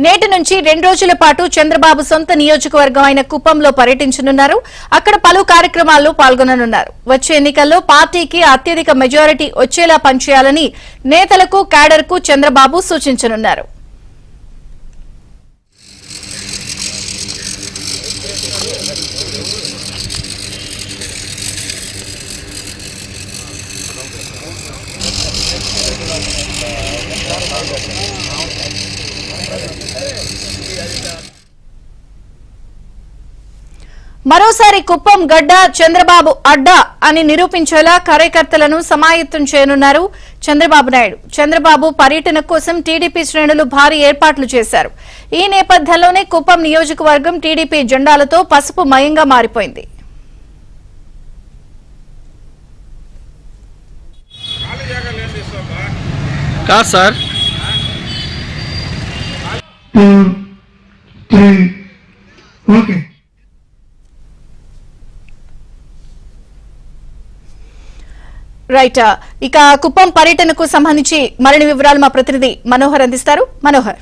నేటి నుంచి 2 రోజుల పాటు చంద్రబాబు సొంత నియోజకవర్గం అయిన కుప్పంలో పర్యటించనున్నారు. అక్కడ పలు కార్యక్రమాల్లో పాల్గొననున్నారు. వచ్చే ఎన్నికల్లో పార్టీకి అత్యధిక మెజారిటీ వచ్చేలా పనిచేయాలని నేతలకు క్యాడర్కు చంద్రబాబు సూచించనున్నారు. మరోసారి కుప్పం గడ్డ చంద్రబాబు అడ్డా అని నిరూపించేలా కార్యకర్తలను సమాయత్తం చేయనున్నారు చంద్రబాబు నాయుడు. చంద్రబాబు పర్యటన కోసం టీడీపీ శ్రేణులు భారీ ఏర్పాట్లు చేశారు. ఈ నేపథ్యంలోనే కుప్పం నియోజకవర్గం టీడీపీ జెండాలతో పసుపు మయంగా మారిపోయింది. రైట్, ఇక కుప్పం పర్యటనకు సంబంధించి మరిన్ని వివరాలు మా ప్రతినిధి మనోహర్ అందిస్తారు. మనోహర్.